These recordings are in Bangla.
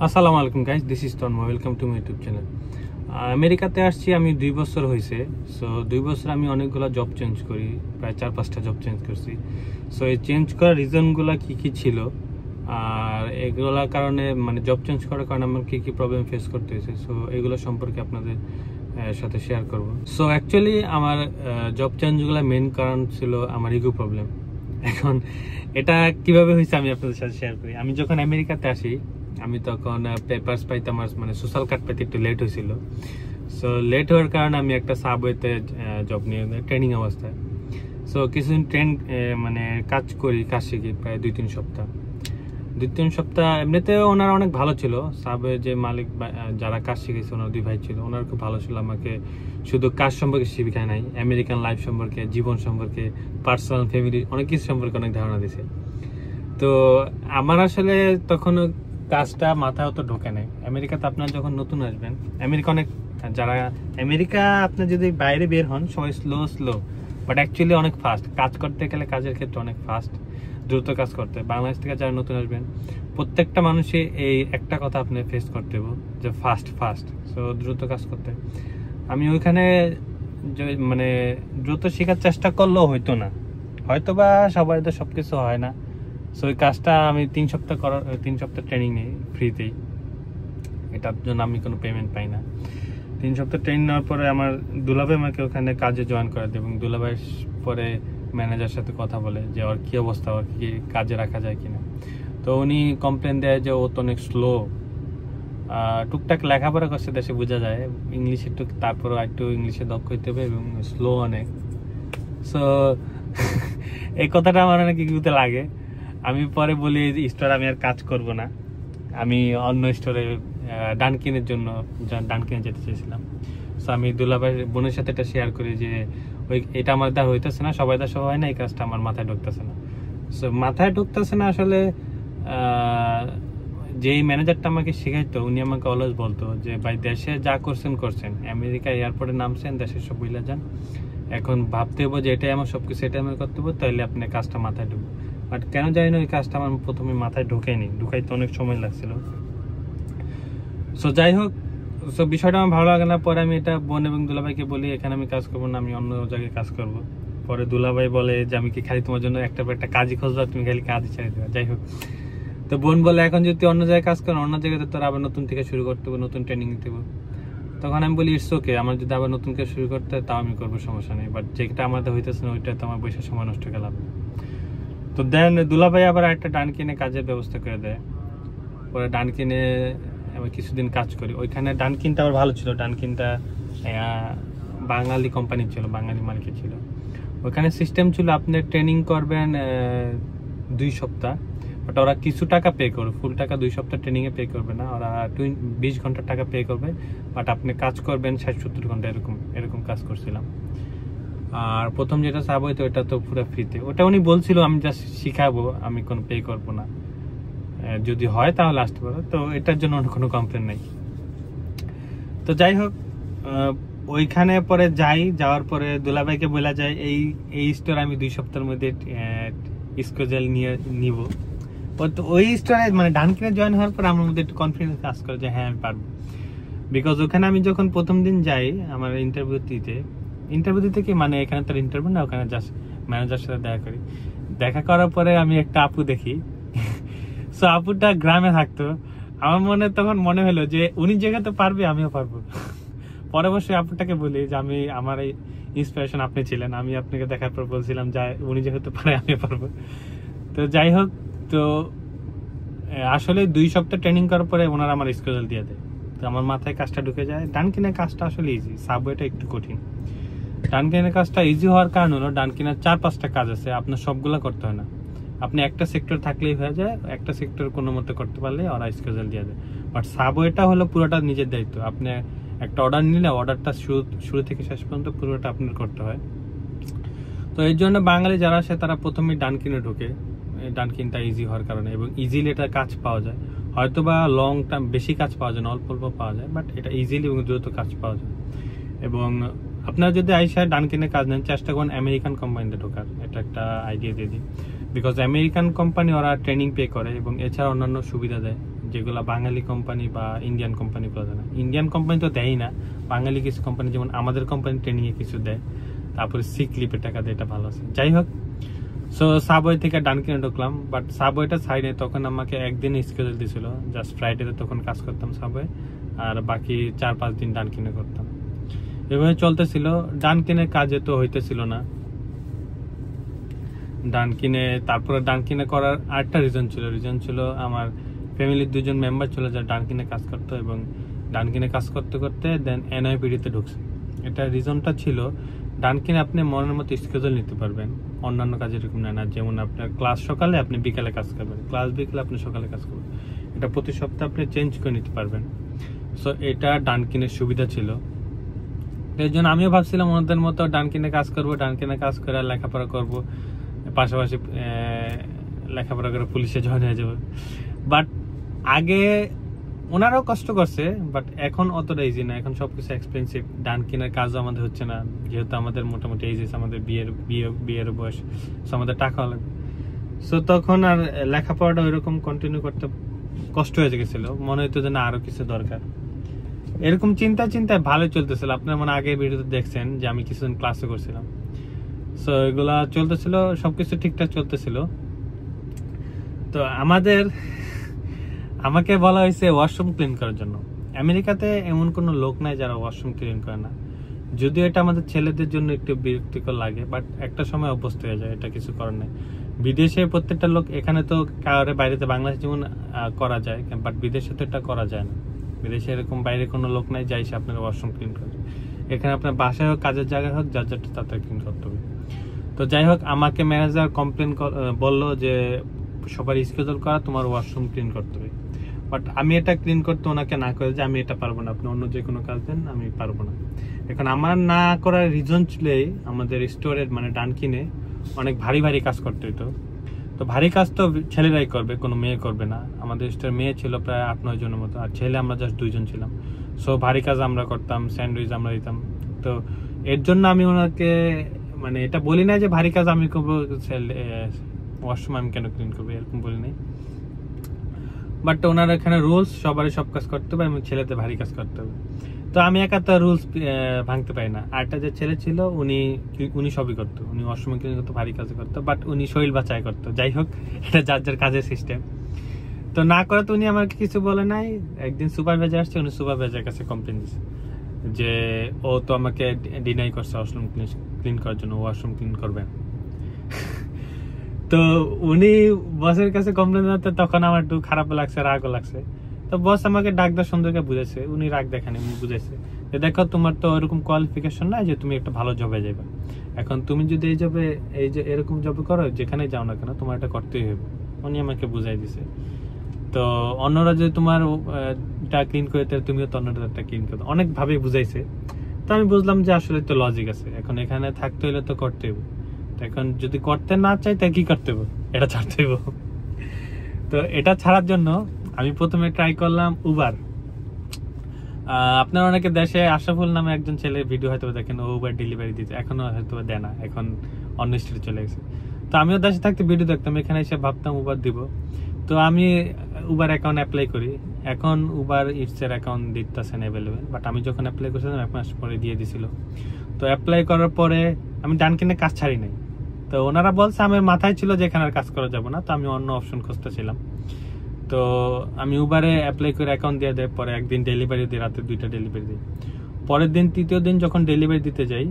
আসসালামু আলাইকুম guys, this is Tanmoy. Welcome to my YouTube channel. আমেরিকাতে আসছি আমি 2 বছর হয়েছে। সো 2 বছর আমি অনেকগুলো জব চেঞ্জ করি, প্রায় 4-5টা জব চেঞ্জ করছি। সো এই চেঞ্জ করার রিজনগুলো কি ছিল আর এগুলোর কারণে মানে জব চেঞ্জ করার কারণে আমার কি প্রবলেম ফেস করতে হয়েছে, সো এগুলো সম্পর্কে আপনাদের সাথে শেয়ার করব। সো অ্যাকচুয়ালি আমার জব চেঞ্জগুলো মেন কারণ ছিল আমার ইগো প্রবলেম। এখন এটা কিভাবে হয়েছে আমি আপনাদের সাথে শেয়ার করি। আমি যখন আমেরিকাতে আসি আমি তখন পেপারস পাইতে আমার মানে সোশ্যাল কার্ড পাইতে একটু লেট হয়েছিল। সো লেট হওয়ার কারণে আমি একটা সাবওয়েতে জব নিয়ে ট্রেনিং অবস্থায়। সো কিছুদিন মানে কাজ শিখি প্রায় 2-3 সপ্তাহ। 2-3 সপ্তাহ এমনিতে ওনারা অনেক ভালো ছিল। সাবে যে মালিক যারা কাজ শিখেছে ওনার 2 ভাই ছিল, ওনারা খুব ভালো ছিল। আমাকে শুধু কাজ সম্পর্কে শিখায় নাই, আমেরিকান লাইফ সম্পর্কে, জীবন সম্পর্কে, পার্সোনাল ফ্যামিলি অনেক কিছু সম্পর্কে অনেক ধারণা দিয়েছে। তো আমার আসলে তখন কাজটা মাথায় অত ঢোকে নাই। আমেরিকাতে আপনার যখন নতুন আসবেন, আমেরিকা আপনার যদি বাইরে বের হন সবাই স্লো বাট অ্যাকচুয়ালি অনেক ফাস্ট। কাজ করতে গেলে কাজের ক্ষেত্রে অনেক ফাস্ট, দ্রুত কাজ করতে। বাংলাদেশ থেকে যারা নতুন আসবেন প্রত্যেকটা মানুষই এই একটা কথা আপনি ফেস করতে হবে যে ফাস্ট। সো দ্রুত কাজ করতে। আমি ওইখানে মানে দ্রুত শেখার চেষ্টা করলেও হয়তো না, হয়তো বা সবাই তো সবকিছু হয় না। সো ওই কাজটা আমি 3 সপ্তাহ ট্রেনিং নিই ফ্রিতেই। এটার জন্য আমি কোনো পেমেন্ট পাই না। 3 সপ্তাহ ট্রেনিং নেওয়ার পরে আমার দুলাভাই আমাকে ওখানে কাজে জয়েন করে দেয় এবং দুলাভাই পরে ম্যানেজার সাথে কথা বলে যে ওর কি অবস্থা, ওর কি কাজে রাখা যায় কিনা। তো উনি কমপ্লেন দেয় যে ও তো অনেক স্লো। টুকটাক লেখাপড়া করছে, দেশে বোঝা যায়। ইংলিশ তারপরে একটু ইংলিশে দক্ষ হইতে হবে এবং স্লো অনেক। সো এই কথাটা আমার অনেক ইগুতে লাগে। আমি পরে বলি স্টোরে আমি আর কাজ করব না, আমি অন্য স্টোরে ডানকিনে যেতে চেয়েছিলাম। সো আমি দুলাভাই বোনের সাথে এটা শেয়ার করি যে এটা আমার দ্বারা হইতেছে না, সবাই দ্বারা হয় না, এই কাজটা আমার মাথায় ঢুকতেছে না। সো মাথায় ঢুকতেছে না আসলে। যেই ম্যানেজারটা আমাকে শেখাইতো উনি আমাকে অলওয়েজ বলতো যে ভাই দেশে যা করছেন, আমেরিকা এয়ারপোর্টে নামছেন, দেশের সব বইলা যান। এখন ভাবতে হবে যে এটাই আমার সবকিছু, এটাই আমার করতে হবে, তাহলে আপনি কাজটা মাথায় ঢুকবে। বাট কেন জানি না ওই কাজটা আমার প্রথমে মাথায় ঢুকাইতে অনেক সময় লাগছিল। সো যাই হোক, সো বিষয়টা আমার ভালো লাগে না। পরে আমি এটা বোন এবং দুলাভাইকে বলি এখানে আমি কাজ করবো না, আমি অন্য জায়গায় কাজ করব। পরে দুলাভাই বলে যে আমি কি খালি তোমার জন্য একটা কাজই খুঁজবো, তুমি খালি কাজই ছেড়ে দেবে। যাই হোক, তো বোন বলে এখন যদি অন্য জায়গায় কাজ করো, অন্য জায়গাতে তোর আবার নতুন থেকে শুরু করতে হবে, নতুন ট্রেনিং নিতে হবে। তখন আমি বলি ইটস ওকে, আমার যদি আবার নতুন করে শুরু করতে হয় তাও আমি করবো, সমস্যা নেই। বাট যেটা আমাদের হইতেছে না ওইটা তো আমার বৈশা সময় নষ্ট গেলাম। তো দেন দুলাভাই আবার একটা ডানকিনে কাজের ব্যবস্থা করে দেয়। পরে ডানকিনে আমি কিছুদিন কাজ করি। ওইখানে ডানকিনটা আবার ভালো ছিল, ডানকিনটা বাঙালি কোম্পানি ছিল, বাঙালি মালিকের ছিল। ওইখানে সিস্টেম ছিল আপনি ট্রেনিং করবেন 2 সপ্তাহ, বাট ওরা কিছু টাকা পে করবে, ফুল টাকা 2 সপ্তাহ ট্রেনিংয়ে পে করবে না। ওরা 20 ঘন্টার টাকা পে করবে, বাট আপনি কাজ করবেন 60-70 ঘন্টা, এরকম কাজ করছিলাম। আর প্রথম যেটা চাবো তো ওটা তো পুরো ফ্রিতে। ওটা উনি বলছিল আমি জাস্ট শিখাবো, আমি কোনো পে করবো না, যদি হয় তাহলে আসতে পারো। তো এটার জন্য কোনো কমপ্লেন নেই। তো যাই হোক, ওইখানে পরে যাওয়ার পরে দুলাভাইকে বলা যায় এই স্টোর আমি 2 সপ্তাহের মধ্যে স্কেজুয়াল নিব। ওই স্টোরে মানে ডানকিনে জয়েন হওয়ার পর আমার মধ্যে একটু কনফিডেন্স কাজ করে যে হ্যাঁ আমি পারবো। বিকজ ওখানে আমি যখন প্রথম দিন যাই আমার ইন্টারভিউ দিতে কি মানে এখানে তার ইন্টারভিউ না, ওখানে জাস্ট ম্যানেজার সাথে দেখা করার পরে আমি একটা আপু দেখি। সো আপুটা গ্রামে থাকতো। আমার তখন মনে হলো যে উনি যেহেতু পারবে আমিও পারবো। পরে অবশ্যই আপুটাকে বলি যে আমার এই ইন্সপিরেশন আপনি ছিলেন, আমি আপনাকে দেখার পর বলছিলাম যে উনি যেহেতু পারে আমিও পারবো। তো যাই হোক, তো আসলে 2 সপ্তাহ ট্রেনিং করার পরে ওনারা আমার স্কেজুয়াল দিয়ে দেয়। তো আমার মাথায় কাজটা ঢুকে যায়। ডানকিনের কাজটা আসলে ইজি, সাবওয়েটা একটু কঠিন। ডানকিনের কাজটা ইজি হওয়ার কারণ হলো ডানকিনের 4-5টা কাজ আছে, আপনার সবগুলা করতে হয় না। আপনি একটা সেক্টর থাকলেই হয়ে যায়, একটা সেক্টর কোনো মতে করতে পারলে ওরা স্কেজুয়াল দিয়ে দেয়। বাট সাবওয়েটা হলো পুরোটা নিজের দায়িত্ব। আপনি একটা অর্ডার নিলে অর্ডারটা শুরু থেকে শেষ পর্যন্ত পুরোটা আপনার করতে হয়। তো এই জন্য বাঙালি যারা আসে তারা প্রথমেই ডানকিনে ঢোকে, ডানকিনটা ইজি হওয়ার কারণে, এবং ইজিলি এটা কাজ পাওয়া যায়। হয়তো বা লং টার্ম বেশি কাজ পাওয়া যায় না, অল্প পাওয়া যায়, বাট এটা ইজিলি এবং দ্রুত কাজ পাওয়া যায়। এবং আপনারা যদি আইসায় ডানকিনে কাজ নেন, চেষ্টা করেন আমেরিকান কোম্পানিতে ঢোকার। এটা একটা আইডিয়া দিয়ে দিই। বিকজ আমেরিকান কোম্পানি ওরা ট্রেনিং পে করে এবং এছাড়া অন্যান্য সুবিধা দেয়, যেগুলো বাঙালি কোম্পানি বা ইন্ডিয়ান কোম্পানি গুলো দেয় না। ইন্ডিয়ান কোম্পানি তো দেয়ই না, বাঙালি কিছু কোম্পানি যেমন আমাদের কোম্পানি ট্রেনিং এ কিছু দেয়, তারপরে সিক লিপের টাকা দেয়, এটা ভালো আছে। যাই হোক, সো সাবওয়ে থেকে ডানকিনে ঢুকলাম, বাট সাবওয়েটা সাইডে তখন আমাকে একদিন স্কেজুল দিয়েছিল, জাস্ট ফ্রাইডেতে তখন কাজ করতাম সাবওয়ে, আর বাকি 4-5 দিন ডানকিনে করতাম। এভাবে চলতেছিল। ডানকিনের কাজে তো হইতেছিল না ডানকিনে। তারপরে ডানকিনে করার আরেকটা রিজন ছিল আমার ফ্যামিলির 2জন মেম্বার ছিল যারা ডানকিনে কাজ করতো, এবং ডানকিনে কাজ করতে করতে দেন এনআইপিডিতে ঢুকছে। এটা রিজনটা ছিল, ডানকিনে আপনি মনের মতো স্কেজুল নিতে পারবেন, অন্যান্য কাজে এরকম নেয় না। যেমন আপনার ক্লাস সকালে, আপনি বিকালে কাজ করবেন, ক্লাস বিকালে আপনি সকালে কাজ করবেন, এটা প্রতি সপ্তাহে আপনি চেঞ্জ করে নিতে পারবেন। সো এটা ডানকিনের সুবিধা ছিল। এই জন্য আমিও ভাবছিলাম ওনাদের মতো ডানকিনে কাজ করবো, ডানকিনে কাজ করে লেখাপড়া করব, পাশাপাশি লেখাপড়া করে পুলিশে জয়েন হয়ে যাবে। বাট আগে ওনারাও কষ্ট করছে, বাট এখন অতটা ইজি না, এখন সবকিছু এক্সপেন্সিভ। ডানকিনের কাজও আমাদের হচ্ছে না, যেহেতু আমাদের মোটামুটি এইজ আছে, আমাদের বিয়ের বয়স, আমাদের টাকা লাগবে। সো তখন আর লেখাপড়াটা ওইরকম কন্টিনিউ করতে কষ্ট হয়ে গেছিল, মনে হইতো যে না আরো কিছু দরকার। এরকম চিন্তায় ভালো চলতেছিল। আপনার মানে আগে ভিডিওতে দেখছেন যে আমি কিছুদিন ক্লাসে করছিলাম, সো এগুলা চলতেছিল, সবকিছু ঠিকঠাক চলতেছিল। তো আমাকে বলা হয়েছে ওয়াশরুম ক্লিন করার জন্য। আমেরিকাতে এমন কোনো লোক নাই যারা ওয়াশরুম ক্লিন করে না, যদিও এটা আমাদের ছেলেদের জন্য একটু বিরক্তিকর লাগে, বাট একটা সময় অভ্যস্ত হয়ে যায়, এটা কিছু করার নেই। বিদেশে প্রত্যেকটা লোক, এখানে তো কারো বাইরেতে বাংলাদেশ যেমন করা যায়, বাট বিদেশে তো এটা করা যায় না। বিদেশে এরকম বাইরে কোনো লোক নাই যাই সে আপনার ওয়াশরুম ক্লিন করে। এখানে আপনার বাসায় হোক, কাজের জায়গায় হোক, যার যারটা তাতে ক্লিন করতে হবে। তো যাই হোক, আমাকে ম্যানেজার কমপ্লেন বললো যে সবার স্কেজুল করা, তোমার ওয়াশরুম ক্লিন করতে হবে। বাট আমি এটা ক্লিন করতে ওনাকে না করে যে আমি এটা পারবো না, আপনি অন্য যে কোনো কাজ দেন, আমি পারবো না। এখন আমার না করার রিজন ছিল আমাদের স্টোরের মানে ডানকিনে অনেক ভারী কাজ করতে হইতো। তো ভারী কাজ তো ছেলেরাই করবে, কোনো মেয়ে করবে না। আমাদের স্টোর মেয়ে ছিল প্রায় 8-9 জনের মতো, আর ছেলে আমরা জাস্ট 2 জন ছিলাম। সো ভারী কাজ আমরা করতাম, স্যান্ডউইচ আমরা দিতাম। তো এর জন্য আমি ওনাকে মানে এটা বলি না যে ভারী কাজ আমি করবো, ওয়াশরুম আমি কেন ক্লিন করবো, এরকম বলি নাই। বাট ওনার এখানে রুলস, সবারই সব কাজ করতে হবে এবং ছেলেতে ভারী কাজ করতে হবে। তো আমি একা তো রুলস ভাঙতে পারি না। আরেকটা যে ছেলে ছিল উনি সবই করতো, উনি ওয়াশরুম ক্লিন করতো, ভারী কাজ করতো, বাট উনি শরীর বাঁচাই করতো। যাই হোক, এটা যার যার কাজের সিস্টেম। তো না করে তো উনি আমাকে কিছু বলে নাই। একদিন সুপারভাইজার আসছে, উনি সুপারভাইজারের কাছে কমপ্লেন দিচ্ছে যে ও তো আমাকে ডিনাই করছে ওয়াশরুম ক্লিন করার জন্য, ওয়াশরুম ক্লিন করবে। তো উনি বসের কাছে কমপ্লেন জানাতে তখন আমার একটু খারাপ লাগছে, রাগও লাগছে। তো বস আমাকে ডাক দেওয়ার সুন্দরকে বুঝেছে, উনি রাগ দেখানি, উনি বুঝেছে যে দেখো তোমার তো ওরকম কোয়ালিফিকেশন নাই যে তুমি একটা ভালো জবে যাবে। এখন তুমি যদি এই যে এরকম জবে করো, যেখানে যাও না কেন তোমার এটা করতেই হবে। উনি আমাকে বুঝাই দিছে। তো অন্যরা যদি তোমার ক্লিন করে তুমিও তো অন্যটা ক্লিন করো, অনেক ভাবে বুঝাইছে। তো আমি বুঝলাম যে আসলে তো লজিক আছে, এখন এখানে থাকতে হলে তো করতে হবে। এখন যদি করতে না চাই তাই কি করতে হবে, এটা ছাড়তে হবে। তো এটা ছাড়ার জন্য আমি প্রথমে ট্রাই করলাম উবার। আপনার অনেকে দেশে আশরাফুল নামে একজন ছেলে ভিডিও হয়তো দেখেন, ও উবার ডেলিভারি দিতে, এখনো হয়তো দেয় না, এখন অন্য স্টেটে চলে গেছে। তো আমিও দেশে থাকতে ভিডিও দেখতাম, এখানে এসে ভাবতাম উবার দিব। তো আমি উবার অ্যাকাউন্ট অ্যাপ্লাই করি। এখন উবার ইটসের অ্যাকাউন্ট দিতেছেন অ্যাভেলেবেল, বাট আমি যখন অ্যাপ্লাই করছিলাম 1 মাস পরে দিয়ে দিছিল। তো অ্যাপ্লাই করার পরে আমি ডানকিনে কাজ ছাড়ি নাই। তো ওনারা বলছে, আমার মাথায় ছিল যে এখানে আর কাজ করা যাবে না, তো আমি অন্য অপশন খুঁজতেছিলাম। তো আমি উবারে অ্যাপ্লাই করে অ্যাকাউন্ট দিয়ে দেয়, পরে একদিন ডেলিভারি দিই, রাতে 2টা ডেলিভারি দিই। পরের দিন, তৃতীয় দিন যখন ডেলিভারি দিতে যাই,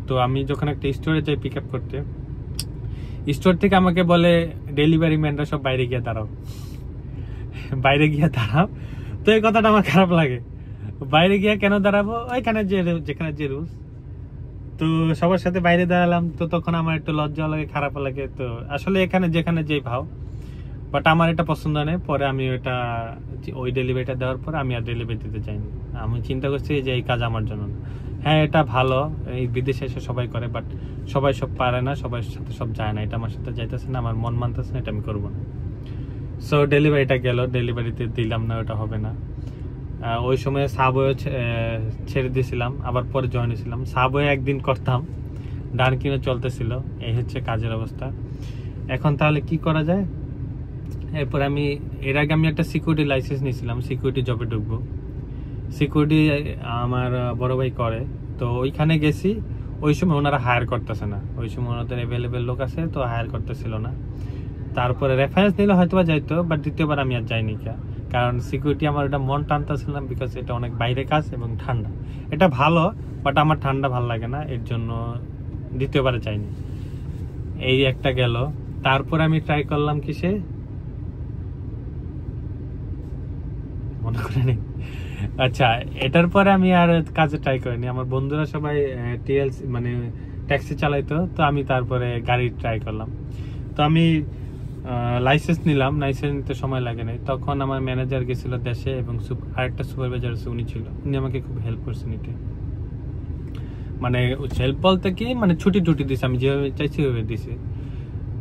তো আমি যখন একটা স্টোরে যাই পিক আপ করতে, স্টোর থেকে আমাকে বলে ডেলিভারি ম্যানরা সব বাইরে গিয়ে দাঁড়াও। তো এই কথাটা আমার খারাপ লাগে। বাইরে গিয়ে কেন দাঁড়াবো, ওইখানে যেখানে যে রুলস। তো সবার সাথে বাইরে দাঁড়ালাম, তো তখন আমার একটু লজ্জা লাগে, খারাপ লাগে। তো আসলে এখানে যেখানে যেই ভাও, বাট আমার এটা পছন্দ নেই। পরে আমি ওই ডেলিভারিটা দেওয়ার পর আমি আর ডেলিভারি দিতে চাইনি। আমি চিন্তা করছি যে এই কাজ আমার জন্য না। হ্যাঁ, এটা ভালো, এই বিদেশে এসে সবাই করে, বাট সবাই সব পারে না, সবার সাথে সব যায় না। এটা আমার সাথে যাইতেছে না, আমার মন মানতেছে না, এটা আমি করবো না। সো ডেলিভারিটা গেল, ডেলিভারিতে দিলাম না, ওটা হবে না। ওই সময় সাবওয়ে ছেড়ে দিয়েছিলাম, আবার পরে জয়েন হয়েছিলাম। সাবওয়ে একদিন করতাম, ডানকিনে চলতেছিল। এই হচ্ছে কাজের অবস্থা। এখন তাহলে কি করা যায়? এরপর আমি এর আগে আমি একটা সিকিউরিটি লাইসেন্স নিয়েছিলাম, সিকিউরিটি জবে ঢুকবো। সিকিউরিটি আমার বড় ভাই করে, তো ওইখানে গেছি। ওই সময় ওনারা হায়ার করতেছে না, ওই সময় ওনাদের অ্যাভেলেবেল লোক আছে, তো হায়ার করতেছিল না। তারপরে রেফারেন্স নিলে হয়তো বা যাইতো, বাট দ্বিতীয়বার আমি আর যাইনি, কারণ সিকিউরিটি আমার এটা মন টানতেছিলাম, বিকজ এটা অনেক বাইরে কাজ এবং ঠান্ডা। এটা ভালো, বাট আমার ঠান্ডা ভালো লাগে না, এর জন্য দ্বিতীয়বারে যাইনি। এই একটা গেল। তারপর আমি ট্রাই করলাম কিসে মনে করে নেই। আচ্ছা, এটার পরে আমি আর কাজে ট্রাই করিনি। আমার বন্ধুরা সবাই টিএলসি মানে ট্যাক্সি চালাইতো, তো আমি তারপরে গাড়ি ট্রাই করলাম। তো আমি লাইসেন্স নিলাম, লাইসেন্স নিতে সময় লাগে নাই। তখন আমার ম্যানেজার গেছিল দেশে এবং আরেকটা সুপারভাইজার আছে, উনি ছিল, উনি আমাকে খুব হেল্প করছেন। এতে মানে হেল্প বলতে কি, মানে ছুটি দিছে, আমি যেভাবে চাইছি ওইভাবে দিছে।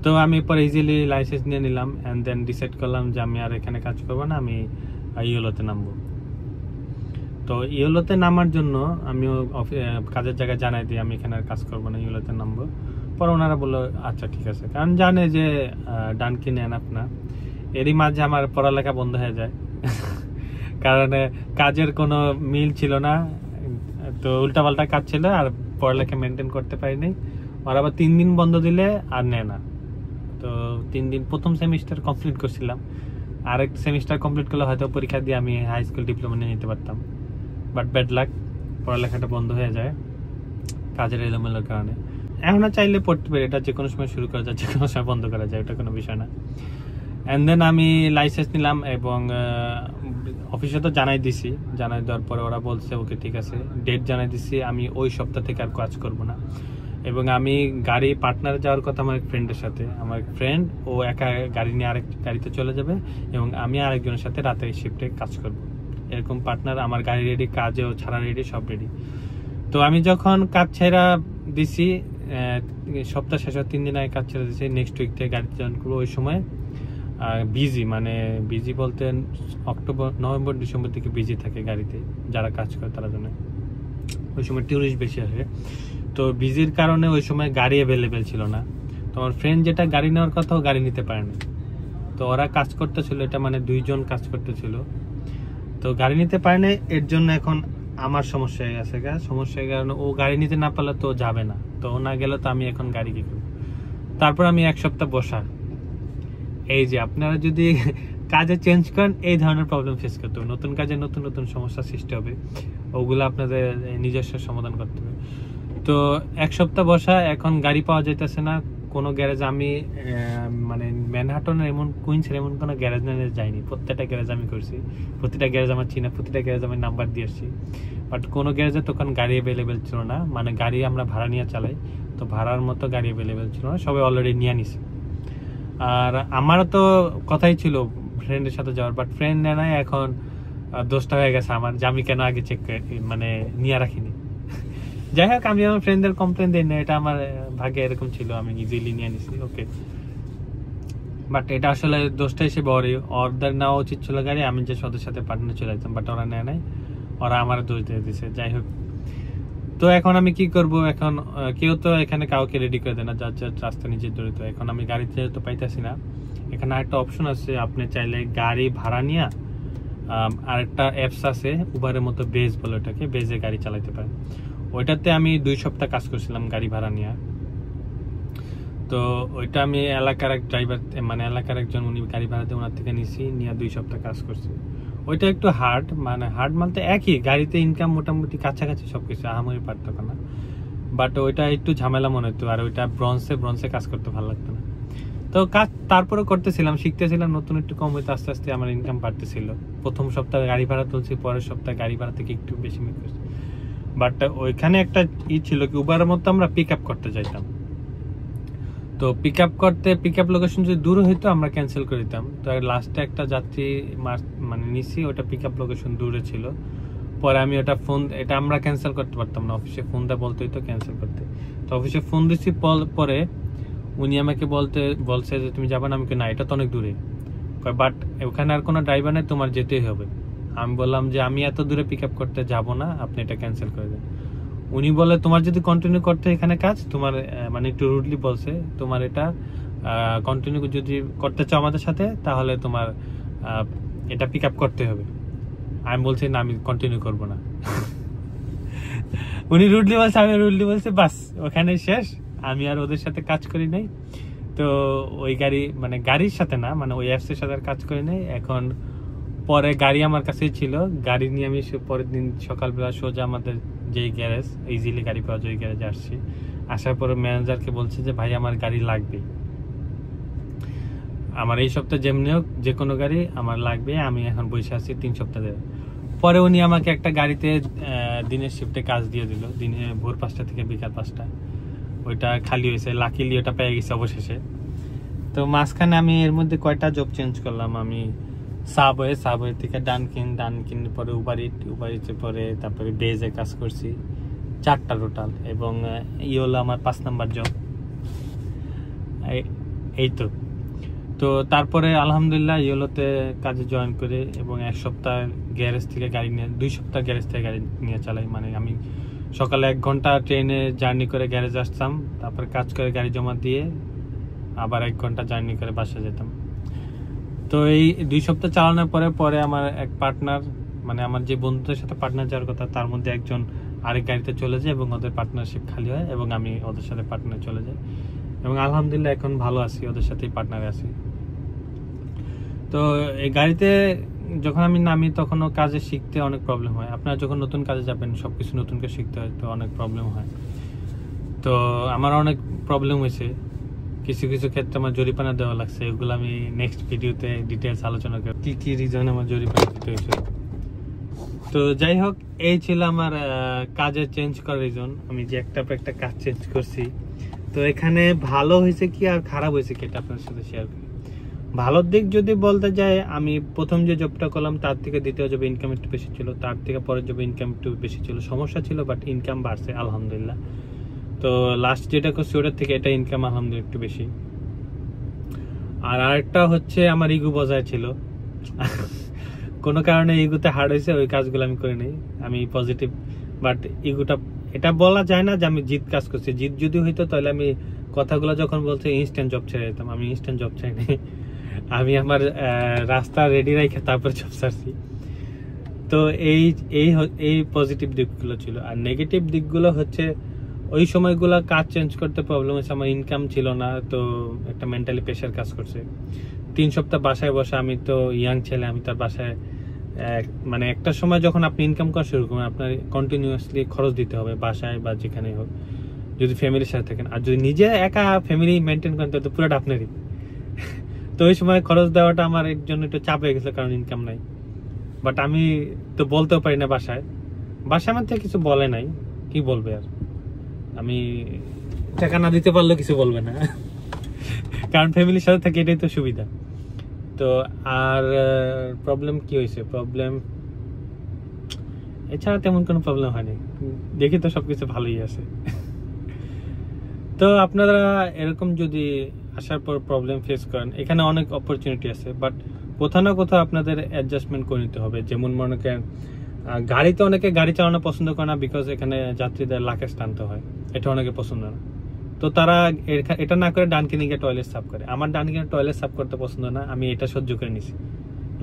তো আমি পরে ইজিলি লাইসেন্স নিয়ে নিলাম, অ্যান্ড দেন ডিসাইড করলাম যে আমি আর এখানে কাজ করবো না, আমি ইয়েলোতে নামবো। তো ইয়েলোতে নামার জন্য আমিও কাজের জায়গায় জানাই দিই আমি এখানে আর কাজ করবো না, ইয়েলোতে নামবো। পরে ওনারা বললো আচ্ছা ঠিক আছে, কারণ জানে যে ডানকি নেন আপনার। এরই মাঝে আমার পড়ালেখা বন্ধ হয়ে যায় কারণ কাজের কোনো মিল ছিল না, তো উল্টাপাল্টা কাজ ছিল, আর পড়ালেখা মেনটেন করতে পারিনি। আর আবার 3 দিন বন্ধ দিলে আর নেয় না। তো 3 দিন প্রথম সেমিস্টার কমপ্লিট করছিলাম, আরেক সেমিস্টার কমপ্লিট করলে হয়তো পরীক্ষা দিয়ে আমি হাই স্কুল ডিপ্লোমা নিয়ে নিতে পারতাম, বাট ব্যাড লাক, পড়ালেখাটা বন্ধ হয়ে যায় কাজের এলোমেলোর কারণে। এখন চাইলে পড়তে পারি, এটা যে কোনো সময় শুরু করা যায়, যে কোনো সময় বন্ধ করা যায়, এটা কোনো বিষয় না। অ্যান্ড দেন আমি লাইসেন্স নিলাম এবং অফিসে তো জানাই দিছি। জানাই দেওয়ার পরে ওরা বলছে ওকে ঠিক আছে, ডেট জানাই দিছি, আমি ওই সপ্তাহ থেকে আর কাজ করবো না। এবং আমি গাড়ি পার্টনার যাওয়ার কথা আমার ফ্রেন্ডের সাথে, আমার ফ্রেন্ড ও একা গাড়ি নিয়ে আরেক গাড়িতে চলে যাবে এবং আমি আরেকজনের সাথে রাতের শিফটে কাজ করব, এরকম পার্টনার। আমার গাড়ি রেডি, কাজেও ছাড়া রেডি, সব রেডি। তো আমি যখন কাজ ছেড়া দিছি, সপ্তাহ শেষ 3 দিন আগে কাজ ছেড়ে দিছি, নেক্সট উইক থেকে গাড়ি জয়েন করবো। ওই সময় বিজি, মানে বিজি বলতে অক্টোবর, নভেম্বর, ডিসেম্বর থেকে বিজি থাকে গাড়িতে, যারা কাজ করে তারা জন্য। ওই সময় ট্যুরিস্ট বেশি আসে, তো বিজির কারণে ওই সময় গাড়ি অ্যাভেলেবেল ছিল না। তো আমার ফ্রেন্ড যেটা গাড়ি নেওয়ার কথা, গাড়ি নিতে পারেনি। তো ওরা কাজ করতেছিল, এটা মানে 2 জন কাজ করতেছিল, তো গাড়ি নিতে পারেনি। এর জন্য এখন আমার সমস্যা হয়ে গেছে, সমস্যার কারণে ও গাড়ি নিতে না পারলে তো যাবে না, তো ও না গেলে তো আমি এখন গাড়ি কি করবো। তারপর আমি 1 সপ্তাহ বসা। এই যে আপনারা যদি কাজে চেঞ্জ করেন, এই ধরনের প্রবলেম ফেস করতে হবে, নতুন কাজে নতুন নতুন সমস্যা সৃষ্টি হবে, ওগুলো আপনাদের নিজস্ব সমাধান করতে হবে। তো 1 সপ্তাহ বসা, এখন গাড়ি পাওয়া যাইতেছে না কোনো গ্যারেজ। আমি মানে ম্যানহাটনের এমন কুইন্সের এমন কোনো গ্যারেজ না যাইনি, প্রত্যেকটা গ্যারেজ আমি করছি, প্রতিটা গ্যারেজ আমার চিনা, প্রতিটা গ্যারেজ আমি নাম্বার দিয়ে আসছি, বাট কোনো গ্যারেজে তখন গাড়ি অ্যাভেলেবেল ছিল না। মানে গাড়ি আমরা ভাড়া নিয়ে চালাই, তো ভাড়ার মতো গাড়ি অ্যাভেলেবেল ছিল না, সবাই অলরেডি নিয়ে নিছে। আর আমারও তো কথাই ছিল ফ্রেন্ডের সাথে যাওয়ার, বাট ফ্রেন্ড নেয় নাই। এখন দোষটা হয়ে গেছে আমার, যে আমি কেন আগে চেক মানে নিয়ে রাখিনি। যাই হোক, আমি আমার ফ্রেন্ডদের কমপ্লেন দিই না, এটা আমার ভাগ্যে এরকম ছিল, আমি ইজিলি নিয়ে নিছি, ওকে। বাট এটা আসলে দোষটা হিসেবে ওদের নেওয়া উচিত ছিল গাড়ি, আমি যে ওদের সাথে পার্টনার চলে যেতাম, বাট ওরা নেয় নাই, ওরা আমার দোষ দিয়ে দিছে। যাই হোক, তো এখন আমি কি করব? এখন কেউ তো এখানে কাউকে রেডি করে দেয় না, যার যার রাস্তা নিজে দৌড়িত। এখন আমি গাড়িতে তো পাইতেছি না। এখানে আরেকটা অপশন আছে, আপনি চাইলে গাড়ি ভাড়া নিয়ে আরেকটা অ্যাপস আছে উবারের মতো, বেজ বলে ওটাকে, বেজে গাড়ি চালাতে পারে। ওইটাতে আমি 2 সপ্তাহ কাজ করছিলাম গাড়ি ভাড়া নিয়ে। তো ওইটা আমি এলাকার এক ড্রাইভার, মানে এলাকার একজন, উনি গাড়ি ভাড়াতে ওনার থেকে নিছি, নিয়ে 2 সপ্তাহ কাজ করছি। ওইটা একটু হার্ড, মানে হার্ড বলতে একই, গাড়িতে ইনকাম মোটামুটি কাছাকাছি সবকিছু, আহামরি পার্থক্য না, বাট ওইটা একটু ঝামেলা মনে হতো। আর ওইটা ব্রঞ্জে কাজ করতে ভালো লাগতো না। তো কাজ তারপরে করতেছিলাম, শিখতেছিলাম, নতুন একটু কম হইতে আস্তে আস্তে আমার ইনকাম বাড়তেছিল। প্রথম সপ্তাহে গাড়ি ভাড়া তুলছি, পরের সপ্তাহে গাড়ি ভাড়া থেকে একটু বেশি মেক করছি। বাট ওইখানে একটা ছিল কি, উবারের মধ্যে আমরা পিক আপ করতে যাইতাম। তো পিক আপ লোকেশন যদি দূর হইতো আমরা ক্যান্সেল করে দিতাম। তো লাস্টে একটা যাত্রী মানে নিছি, ওটা পিক আপ লোকেশন দূরে ছিল। পরে আমি ওটা এটা আমরা ক্যান্সেল করতে পারতাম না, অফিসে ফোন দেওয়া বলতে হইতো ক্যান্সেল করতে। তো অফিসে ফোন দিচ্ছি, পরে উনি আমাকে বলছে যে তুমি যাবে না। আমি না, এটা তো অনেক দূরে, বাট ওখানে আর কোনো ড্রাইভার নেই, তোমার যেতেই হবে। আমি বললাম যে আমি এত দূরে পিক আপ করতে যাবো না, আপনি এটা ক্যান্সেল করে দেন। উনি বলে তোমার যদি কন্টিনিউ করতে এখানে কাজ, তোমার মানে একটু রুডলি বলছে, তোমার এটা কন্টিনিউ যদি করতে চাও আমাদের সাথে, তাহলে তোমার এটা পিক আপ করতে হবে। আমি বলছি না, আমি কন্টিনিউ করবো না। উনি রুডলি বলছে, আমি রুডলি বলছি, বাস ওখানে শেষ। আমি আর ওদের সাথে কাজ করি নাই। তো ওই গাড়ি মানে গাড়ির সাথে না, মানে ওই অ্যাপসের সাথে আর কাজ করি নাই। এখন পরে গাড়ি আমার কাছেই ছিল, গাড়ি নিয়ে আমি পরের দিন সকালবেলা সোজা আমাদের যেই গ্যারেজ, ইজিলি গাড়ি পাওয়া যায় ওই গ্যারেজে আসছি। আসার পরে ম্যানেজারকে বলছে যে ভাই আমার গাড়ি লাগবে, আমার এই সপ্তাহে যেমনি হোক যে কোনো গাড়ি আমার লাগবে, আমি এখন বসে আছি 3 সপ্তাহ ধরে। পরে উনি আমাকে একটা গাড়িতে দিনের শিফটে কাজ দিয়ে দিল, দিনে ভোর 5টা থেকে বিকাল 5টা। ওইটা খালি হয়েছে, লাকিলি ওটা পেয়ে গেছে অবশেষে। তো মাঝখানে আমি এর মধ্যে কয়টা জব চেঞ্জ করলাম। আমি সাবওয়ে থেকে ডানকিন পরে উবার ইটসে পরে তারপরে বেজে কাজ করছি, 4টা টোটাল। এবং ই হলো আমার 5 নাম্বার জব। এই তো তারপরে আলহামদুলিল্লাহ ইয়েলোতে কাজে জয়েন করে এবং 1 সপ্তাহ গ্যারেজ থেকে গাড়ি নিয়ে, 2 সপ্তাহ গ্যারেজ থেকে গাড়ি নিয়ে চালাই। মানে আমি সকালে 1 ঘন্টা ট্রেনে জার্নি করে গ্যারেজ আসতাম, তারপরে কাজ করে গাড়ি জমা দিয়ে আবার 1 ঘন্টা জার্নি করে বাসা যেতাম। তো এই 2 সপ্তাহ চালানোর পরে আমার এক পার্টনার, মানে আমার যে বন্ধুদের সাথে পার্টনার যাওয়ার কথা, তার মধ্যে একজন আরেক গাড়িতে চলে যায় এবং ওদের পার্টনারশিপ খালি হয় এবং আমি ওদের সাথে পার্টনার চলে যাই। এবং আলহামদুলিল্লাহ এখন ভালো আছি, ওদের সাথেই পার্টনারে আছি। তো এই গাড়িতে যখন আমি নামি তখনও কাজে শিখতে অনেক প্রবলেম হয়। আপনারা যখন নতুন কাজে যাবেন সবকিছু নতুন করে শিখতে হয়, তো অনেক প্রবলেম হয়। তো আমার অনেক প্রবলেম হয়েছে, কিছু ক্ষেত্রে আমার জরিমানা দেওয়া লাগছে। এগুলো আমি নেক্সট ভিডিওতে ডিটেলস আলোচনা করব, কি রিজন আমার জরিমানা দিতে হয়েছে। তো যাই হোক, এই ছিল আমার কাজের চেঞ্জ করার রিজন। আমি যে একটা পর একটা কাজ চেঞ্জ করছি। তো এখানে ভালো হয়েছে কি আর খারাপ হয়েছে কি এটা আপনার সাথে শেয়ার করি। ভালোর দিক যদি বলতে যাই, আমি প্রথম যে জবটা করলাম তার থেকে দ্বিতীয় জবে ইনকাম একটু বেশি ছিল, তার থেকে পরের জবে ইনকাম একটু বেশি ছিল। সমস্যা ছিল বাট ইনকাম বাড়ছে আলহামদুলিল্লাহ। তো লাস্ট যেটা করছি ওটার থেকে এটা ইনকাম আলহামদুলিল্লাহ একটু বেশি। আর আরেকটা হচ্ছে আমার ইগো বজায় ছিল, কোনো কারণে ইগোতে হার্ড হয়েছে, ওই কাজগুলো আমি করি নাই। আমি পজিটিভ, বাট ইগোটা এটা বলা যায় না যে আমি জিত কাজ করছি। জিত যদি হইতো তাহলে আমি কথাগুলো যখন বলছে ইনস্ট্যান্ট জব ছেড়ে যেতাম। আমি ইনস্ট্যান্ট জব চাই নাই, আমি আমার রাস্তা রেডি রেখে তারপর জব ছাড়ছি। তো এই পজিটিভ দিকগুলো ছিল। আর নেগেটিভ দিকগুলো হচ্ছে ওই সময়গুলো কাজ চেঞ্জ করতে প্রবলেম হচ্ছে, আমার ইনকাম ছিল না, তো একটা মেন্টালি প্রেশার কাজ করছে। 3 সপ্তাহ বাসায় বসে, আমি তো ইয়াং ছেলে, আমি তার বাসায় মানে একটা সময় যখন আপনি ইনকাম করা শুরু করবেন আপনার কন্টিনিউয়াসলি খরচ দিতে হবে, বাসায় বা যেখানেই হোক, যদি ফ্যামিলির সাথে থাকেন। আর যদি নিজে একা ফ্যামিলি মেনটেন করেন তো পুরোটা আপনারই। তো ওই সময় খরচ দেওয়াটা আমার জন্য একটু চাপ হয়ে গেছে, কারণ ইনকাম নাই। বাট আমি তো বলতেও পারি না বাসায় আমার থেকে কিছু বলে নাই, কি বলবে আর, আমি টাকা না দিতে পারলেও কিছু বলবে না, কারণ ফ্যামিলির সাথে থাকে, এটাই তো সুবিধা। তো আর প্রবলেম কি হয়েছে, প্রবলেম এছাড়া তেমন কোনো প্রবলেম হয়নি, দেখি তো সবকিছু ভালোই আছে। তো আপনারা এরকম যদি আসার পর প্রবলেম ফেস করেন, এখানে অনেক অপরচুনিটি আছে, বাট কোথাও না কোথাও আপনাদের অ্যাডজাস্টমেন্ট করে নিতে হবে। যেমন মনে করেন গাড়িতে অনেকে গাড়ি চালানো পছন্দ করে না, বিকজ এখানে যাত্রীদের লাকেজ টানতে হয়, এটা অনেকে পছন্দ না। তো তারা এটা না করে ডানকিনে গিয়ে টয়লেট সাফ করে। আমার ডানকিনে টয়লেট সাফ করতে পছন্দ না, আমি এটা সহ্য করে নিছি,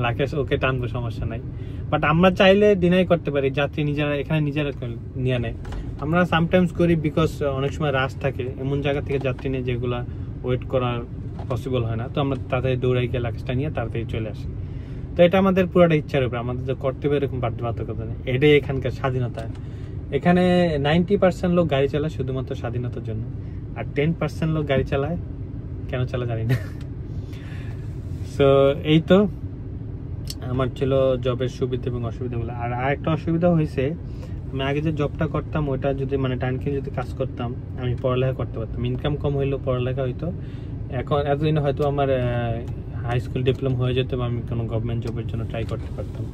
লাকেজ ওকে টানবো, সমস্যা নাই। বাট আমরা চাইলে ডিনাই করতে পারি, যাত্রী নিজেরা এখানে নিজেরা নিয়ে নেয়। আমরা সামটাইমস করি, বিকজ অনেক সময় রাশ থাকে, এমন জায়গা থেকে যাত্রী নিয়ে যেগুলা ওয়েট করা পসিবল হয় না, তো আমরা তাড়াতাড়ি দৌড়াই গিয়ে লাকেজটা নিয়ে তাড়াতাড়ি চলে আসি। তো এটা আমাদের পুরোটা ইচ্ছার উপরে, আমাদের যে কর্তব্য এরকম বাধ্যবাধকতা নেই, এটাই এখানকার স্বাধীনতা। এখানে 90% লোক গাড়ি চালায় শুধুমাত্র স্বাধীনতার জন্য, আর 10% লোক গাড়ি চালায় কেন চালায় জানি না। সো এই তো আমার ছিল জবের সুবিধা এবং অসুবিধাগুলো। আর আরেকটা অসুবিধা হয়েছে, আমি আগে যে জবটা করতাম ওইটা যদি মানে টানকিন যদি কাজ করতাম, আমি পড়ালেখা করতে পারতাম, ইনকাম কম হইলেও পড়ালেখা হইতো। এখন এতদিনে হয়তো আমার হাই স্কুল ডিপ্লোমা হয়ে যেত, আমি কোনো গভর্নমেন্ট জবের জন্য ট্রাই করতে পারতাম।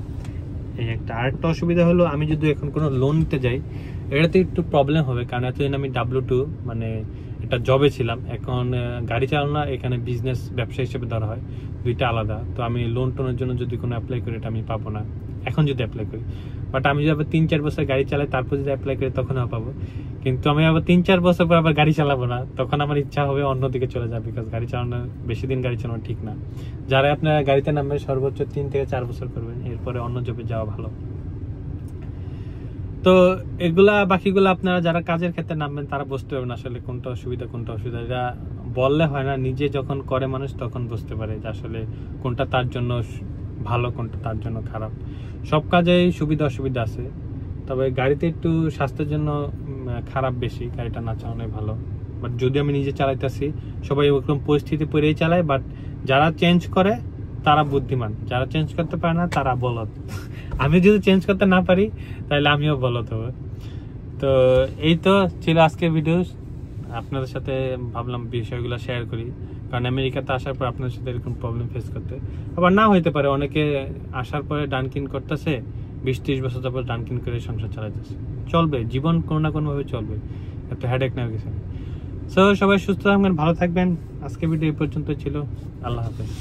এই একটা আরেকটা অসুবিধা হলো, আমি যদি এখন কোনো লোন নিতে যাই এটাতে একটু প্রবলেম হবে, কারণ এতদিন আমি W2 মানে একটা জবে ছিলাম, এখন গাড়ি চালানো এখানে বিজনেস ব্যবসা হিসেবে ধরা হয়, দুইটা আলাদা। তো আমি লোন টোনের জন্য যদি কোনো অ্যাপ্লাই করি এটা আমি পাবো না, এখন যদি অ্যাপ্লাই করি। বাট আমি যদি আবার 3-4 বছর গাড়ি চালাই তারপর যদি অ্যাপ্লাই করি তখন পাবো। কিন্তু আমি আবার 3-4 বছর পর আবার গাড়ি চালাবো না, তখন আমার ইচ্ছা হবে অন্যদিকে চলে যাবে, বিকজ গাড়ি চালানো বেশি দিন গাড়ি চালানো ঠিক না। যারা আপনারা গাড়িতে নামবেন সর্বোচ্চ 3 থেকে 4 বছর করবেন, এরপরে অন্য জবে যাওয়া ভালো। তো এগুলা বাকিগুলো আপনারা যারা কাজের ক্ষেত্রে নামবেন তারা বুঝতে পারবেন আসলে কোনটা অসুবিধা কোনটা অসুবিধা। এটা বললে হয় না, নিজে যখন করে মানুষ তখন বুঝতে পারে যে আসলে কোনটা তার জন্য ভালো কোনটা তার জন্য খারাপ। সব কাজেই সুবিধা অসুবিধা আছে, তবে গাড়িতে একটু স্বাস্থ্যের জন্য খারাপ বেশি, গাড়িটা না চালানোই ভালো। বাট যদি আমি নিজে চালাইতেছি, সবাই ওরকম পরিস্থিতি পরেই চালায়, বাট যারা চেঞ্জ করে তারা বুদ্ধিমান, যারা চেঞ্জ করতে পারে না তারা বলদ। আমি যদি চেঞ্জ করতে না পারি তাহলে আমিও বলদ হবো। তো এই তো ছিল আজকের ভিডিও, আপনাদের সাথে ভাবলাম বিষয়গুলো শেয়ার করি, কারণ আমেরিকাতে আসার পর আপনাদের সাথে এরকম প্রবলেম ফেস করতে আবার না হইতে পারে। অনেকে আসার পরে ডানকিন করতেছে, 20-30 বছর তারপর ডানকিন করে সংসার চালাইতেছে, চলবে, জীবন কোনো না কোনো ভাবে চলবে, এত হেডেক নেওয়ার কিছু নেই। সো সবাই সুস্থ থাকবেন, ভালো থাকবেন। আজকে ভিডিও এই পর্যন্ত ছিল, আল্লাহ হাফেজ।